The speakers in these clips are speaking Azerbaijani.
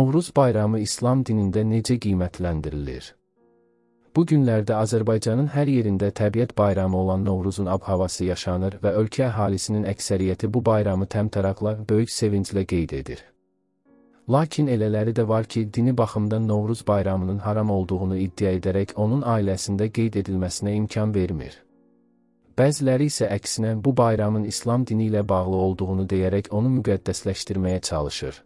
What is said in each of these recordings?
Novruz bayramı İslam dinində necə qiymətləndirilir? Bu günlərdə Azərbaycanın hər yerində təbiət bayramı olan Novruzun ab-havası yaşanır və ölkə əhalisinin əksəriyyəti bu bayramı təmtəraqla, böyük sevinclə qeyd edir. Lakin elələri də var ki, dini baxımdan Novruz bayramının haram olduğunu iddia edərək onun ailəsində qeyd edilməsinə imkan vermir. Bəziləri isə əksinə bu bayramın İslam dini ilə bağlı olduğunu deyərək onu müqəddəsləşdirməyə çalışır.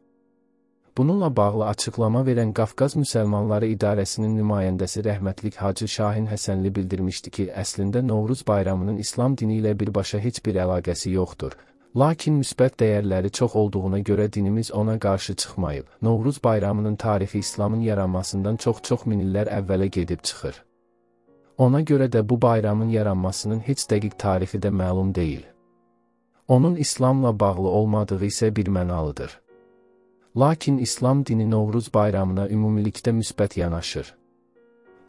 Bununla bağlı açıqlama verən Qafqaz Müsəlmanları İdarəsinin nümayəndəsi rəhmətlik Hacı Şahin Həsənli bildirmişdi ki, əslində Novruz bayramının İslam dini ilə birbaşa heç bir əlaqəsi yoxdur. Lakin müsbət dəyərləri çox olduğuna görə dinimiz ona qarşı çıxmayıb. Novruz bayramının tarixi İslamın yaranmasından çox minillər əvvələ gedib çıxır. Ona görə də bu bayramın yaranmasının heç dəqiq tarixi də məlum deyil. Onun İslamla bağlı olmadığı isə birmənalıdır. Lakin İslam dini Novruz bayramına ümumilikdə müsbət yanaşır.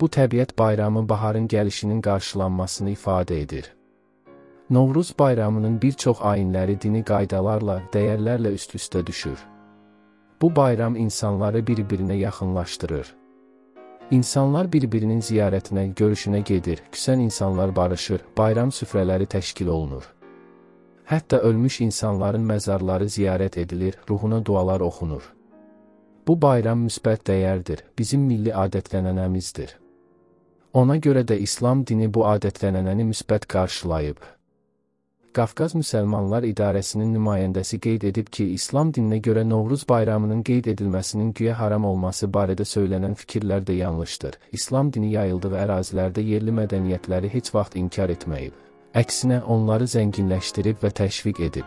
Bu təbiət bayramı baharın gəlişinin qarşılanmasını ifadə edir. Novruz bayramının bir çox ayinləri dini qaydalarla, dəyərlərlə üst-üstə düşür. Bu bayram insanları bir-birinə yaxınlaşdırır. İnsanlar bir-birinin ziyarətinə, görüşünə gedir, küsən insanlar barışır, bayram süfrələri təşkil olunur. Hətta ölmüş insanların məzarları ziyarət edilir, ruhuna dualar oxunur. Bu bayram müsbət dəyərdir, bizim milli adət-ənənəmizdir. Ona görə də İslam dini bu adət-ənənəni müsbət qarşılayıb. Qafqaz Müsəlmanlar İdarəsinin nümayəndəsi qeyd edib ki, İslam dininə görə Novruz bayramının qeyd edilməsinin güya haram olması barədə söylənən fikirlər də yanlışdır. İslam dini yayıldığı ərazilərdə yerli mədəniyyətləri heç vaxt inkar etməyib. Əksinə onları zənginləşdirib və təşviq edib.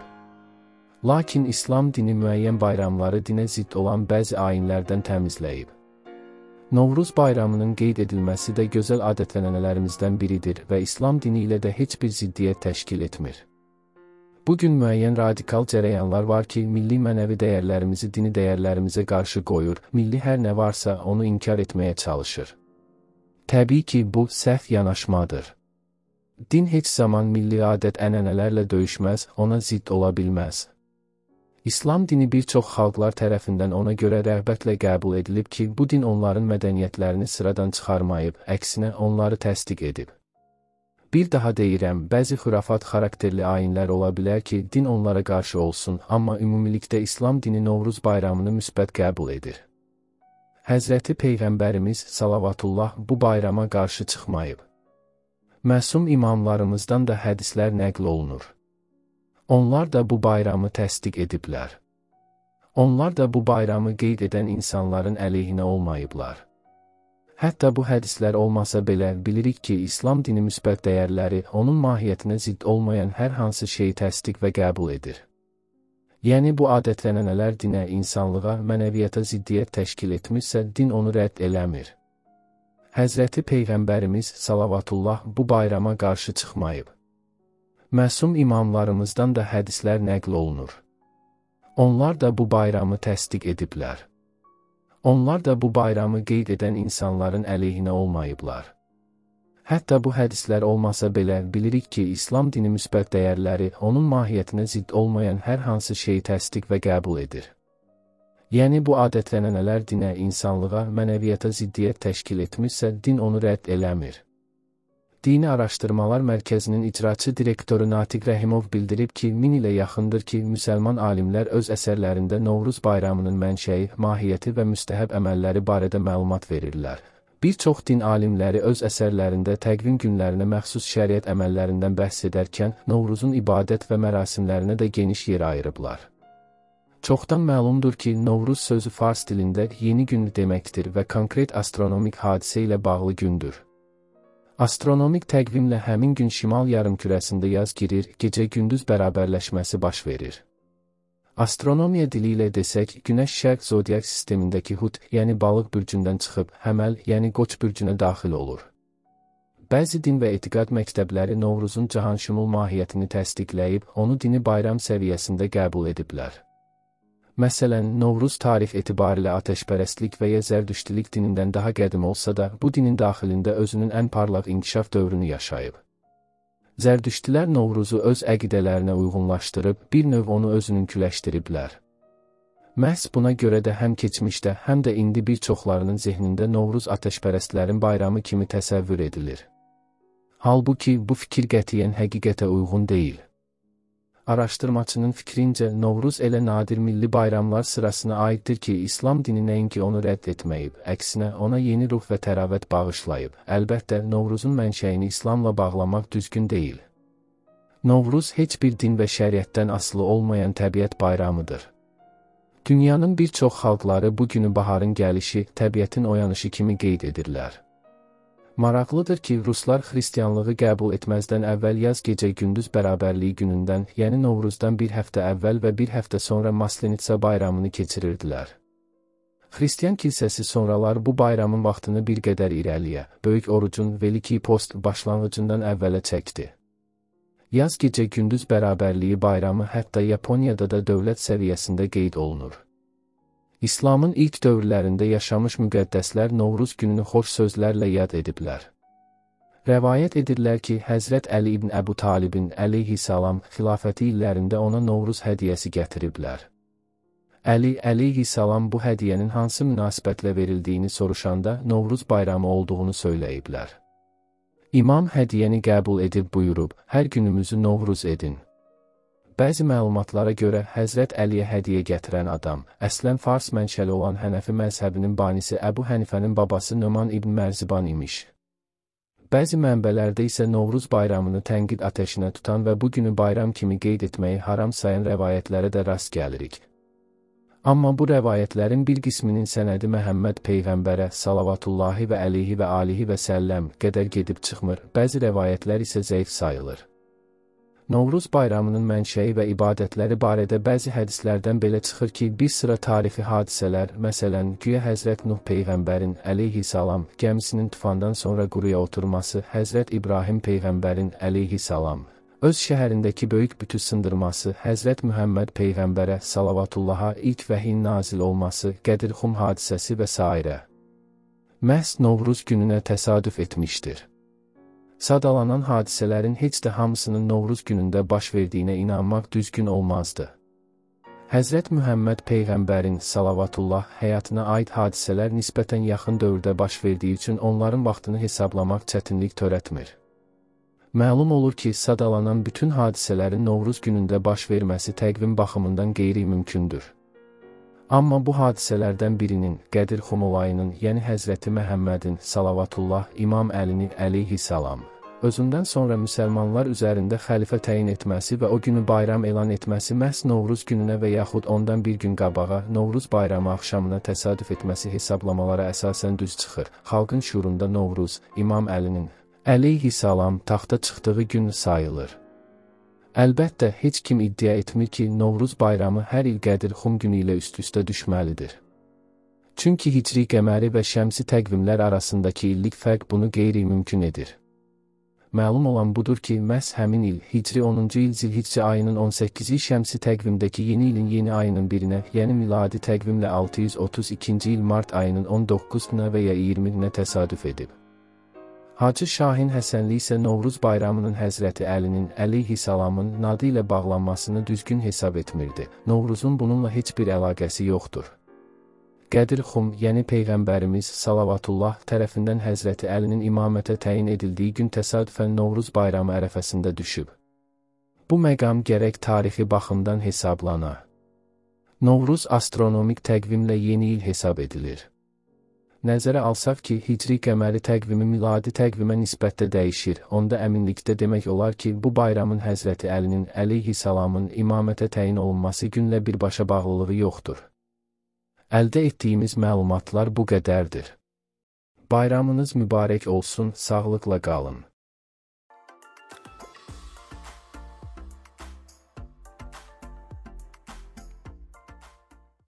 Lakin İslam dini müəyyən bayramları dinə zidd olan bəzi ayinlərdən təmizləyib. Novruz bayramının qeyd edilməsi də gözəl adət-ənənələrimizdən biridir və İslam dini ilə də heç bir ziddiyyət təşkil etmir. Bugün müəyyən radikal cərəyanlar var ki, milli mənəvi dəyərlərimizi dini dəyərlərimizə qarşı qoyur, milli hər nə varsa onu inkar etməyə çalışır. Təbii ki, bu səhv yanaşmadır. Din heç zaman milli adət-ənənələrlə döyüşməz, ona zidd ola bilməz. İslam dini bir çox xalqlar tərəfindən ona görə rəğbətlə qəbul edilib ki, bu din onların mədəniyyətlərini sıradan çıxarmayıb, əksinə onları təsdiq edib. Bir daha deyirəm, bəzi xürafat xarakterli ayinlər ola bilər ki, din onlara qarşı olsun, amma ümumilikdə İslam dini Novruz bayramını müsbət qəbul edir. Həzrəti Peyğəmbərimiz salavatullah bu bayrama qarşı çıxmayıb. Məsum imamlarımızdan da hədislər nəql olunur. Onlar da bu bayramı təsdiq ediblər. Onlar da bu bayramı qeyd edən insanların əleyhinə olmayıblar. Hətta bu hədislər olmasa belə bilirik ki, İslam dini müsbət dəyərləri, onun mahiyyətinə zidd olmayan hər hansı şeyi təsdiq və qəbul edir. Yəni bu adət-ənənələr dinə, insanlığa, mənəviyyata ziddiyyət təşkil etmişsə, din onu rədd eləmir. Həzrəti Peyğəmbərimiz salavatullah bu bayrama qarşı çıxmayıb. Məsum imamlarımızdan da hədislər nəql olunur. Onlar da bu bayramı təsdiq ediblər. Onlar da bu bayramı qeyd edən insanların əleyhinə olmayıblar. Hətta bu hədislər olmasa belə bilirik ki, İslam dini müsbət dəyərləri, onun mahiyyətinə zidd olmayan hər hansı şeyi təsdiq və qəbul edir. Yəni bu adət-ənənələr dinə, insanlığa, mənəviyyata ziddiyyət təşkil etmişsə, din onu rədd eləmir. Dini Araşdırmalar Mərkəzinin icraçı direktoru Natiq Rəhimov bildirib ki, 1000 ilə yaxındır ki, müsəlman alimlər öz əsərlərində Novruz bayramının mənşəyi, mahiyyəti və müstəhəb əməlləri barədə məlumat verirlər. Bir çox din alimləri öz əsərlərində təqvim günlərinə məxsus şəriət əməllərindən bəhs edərkən, Novruzun ibadət və mərasimlərinə də geniş yer ayırıblar. Çoxdan məlumdur ki, Novruz sözü fars dilində yeni gün deməkdir və konkret astronomik hadisə ilə bağlı gündür. Astronomik təqvimlə həmin gün şimal yarımkürəsində yaz girir, gecə-gündüz bərabərləşməsi baş verir. Astronomiya dili ilə desək, Günəş şərq zodiak sistemindəki Hut, yəni balıq bürcündən çıxıb, Həməl, yəni Qoç bürcünə daxil olur. Bəzi din və etiqad məktəbləri Novruzun cahanşumul mahiyyətini təsdiqləyib, onu dini bayram səviyyəsində qəbul ediblər. Məsələn, Novruz tarix etibarilə atəşpərəstlik və ya zərdüştilik dinindən daha qədim olsa da, bu dinin daxilində özünün ən parlaq inkişaf dövrünü yaşayıb. Zərdüştilər Novruzu öz əqidələrinə uyğunlaşdırıb, bir növ onu özününküləşdiriblər. Məhz buna görə də həm keçmişdə, həm də indi bir çoxlarının zehnində Novruz atəşpərəstlərin bayramı kimi təsəvvür edilir. Halbuki bu fikir qətiyyən həqiqətə uyğun deyil. Araşdırmaçının fikrincə, Novruz elə nadir milli bayramlar sırasına aiddir ki, İslam dini nəinki onu rədd etməyib, əksinə ona yeni ruh və təravət bağışlayıb. Əlbəttə, Novruzun mənşəyini İslamla bağlamaq düzgün deyil. Novruz heç bir din və şəriətdən asılı olmayan təbiət bayramıdır. Dünyanın bir çox xalqları bu günü baharın gəlişi, təbiətin oyanışı kimi qeyd edirlər. Maraqlıdır ki, Ruslar xristianlığı qəbul etməzdən əvvəl yaz gecə-gündüz bərabərliyi günündən, yəni Novruzdan bir həftə əvvəl və bir həftə sonra Maslenitsa bayramını keçirirdilər. Xristian kilsəsi sonralar bu bayramın vaxtını bir qədər irəliyə, Böyük Orucun Veliki Post başlanğıcından əvvələ çəkdi. Yaz gecə-gündüz bərabərliyi bayramı hətta Yaponiyada da dövlət səviyyəsində qeyd olunur. İslamın ilk dövrlərində yaşamış müqəddəslər Novruz gününü xoş sözlərlə yad ediblər. Rəvayət edirlər ki, Həzrət Əli ibn Əbu Talibin əleyhissalam xilafəti illərində ona Novruz hədiyyəsi gətiriblər. Əli əleyhissalam bu hədiyyənin hansı münasibətlə verildiyini soruşanda Novruz bayramı olduğunu söyləyiblər. İmam hədiyyəni qəbul edib buyurub, hər günümüzü Novruz edin. Bəzi məlumatlara görə Həzrət Əliyə hədiyyə gətirən adam, əslən fars mənşəli olan Hənəfi məzhəbinin banisi Əbu Hənifənin babası Nöman ibn Mərziban imiş. Bəzi mənbələrdə isə Novruz bayramını tənqid atəşinə tutan və bu günü bayram kimi qeyd etməyi haram sayan rəvayətlərə də rast gəlirik. Amma bu rəvayətlərin bir qisminin sənədi Məhəmməd Peyğəmbərə salavatullahi və əleyhi və alihi və səlləm qədər gedib çıxmır, bəzi rəvayətlər isə zəif sayılır. Novruz bayramının mənşəyi və ibadətləri barədə bəzi hədislərdən belə çıxır ki, bir sıra tarixi hadisələr, məsələn, güya Həzrət Nuh Peyğəmbərin əleyhissalam gəmisinin tufandan sonra quruya oturması, Həzrət İbrahim Peyğəmbərin əleyhissalam öz şəhərindəki böyük bütü sındırması, Həzrət Mühəmməd Peyğəmbərə salavatullaha ilk vəhiyin nazil olması, Qədirxum hadisəsi və s. Məhz Novruz gününə təsadüf etmişdir. Sadalanan hadisələrin heç də hamısının Novruz günündə baş verdiyinə inanmaq düzgün olmazdı. Həzrət Mühəmməd Peyğəmbərin salavatullah həyatına aid hadisələr nisbətən yaxın dövrdə baş verdiyi üçün onların vaxtını hesablamaq çətinlik törətmir. Məlum olur ki, sadalanan bütün hadisələrin Novruz günündə baş verməsi təqvim baxımından qeyri-mümkündür. Amma bu hadisələrdən birinin, Qədirxum olayının, yəni Həzrəti Məhəmmədin salavatullah İmam Əlini əleyhissalam özündən sonra müsəlmanlar üzərində xəlifə təyin etməsi və o günü bayram elan etməsi məhz Novruz gününə və yaxud ondan bir gün qabağa Novruz bayramı axşamına təsadüf etməsi hesablamalara əsasən düz çıxır. Xalqın şuurunda Novruz, İmam Əlinin əleyhissalam taxta çıxdığı gün sayılır. Əlbəttə, heç kim iddia etmir ki, Novruz bayramı hər il Qədirxum günü ilə üst-üstə düşməlidir. Çünki hicri qəməri və şəmsi təqvimlər arasındakı illik fərq bunu qeyri-mümkün edir. Məlum olan budur ki, məhz həmin il, hicri 10-cu il Zilhiccə ayının 18-i şəmsi təqvimdəki yeni ilin yeni ayının birinə, yəni miladi təqvimlə 632-ci il mart ayının 19-na və ya 20-nə təsadüf edib. Hacı Şahin Həsənli isə Novruz bayramının Həzrəti Əlinin əleyhissalamın nadı ilə bağlanmasını düzgün hesab etmirdi. Novruzun bununla heç bir əlaqəsi yoxdur. Qədirxum, yəni Peyğəmbərimiz salavatullah tərəfindən Həzrəti Əlinin imamətə təyin edildiyi gün təsadüfən Novruz bayramı ərəfəsində düşüb. Bu məqam gərək tarixi baxımdan hesablana. Novruz astronomik təqvimlə yeni il hesab edilir. Nəzərə alsaq ki, hicri qəməri təqvimi miladi təqvimə nisbətdə dəyişir, onda əminlikdə demək olar ki, bu bayramın Həzrəti Əlinin əleyhissalamın imamətə təyin olunması günlə birbaşa bağlılığı yoxdur. Əldə etdiyimiz məlumatlar bu qədərdir. Bayramınız mübarək olsun, sağlıqla qalın.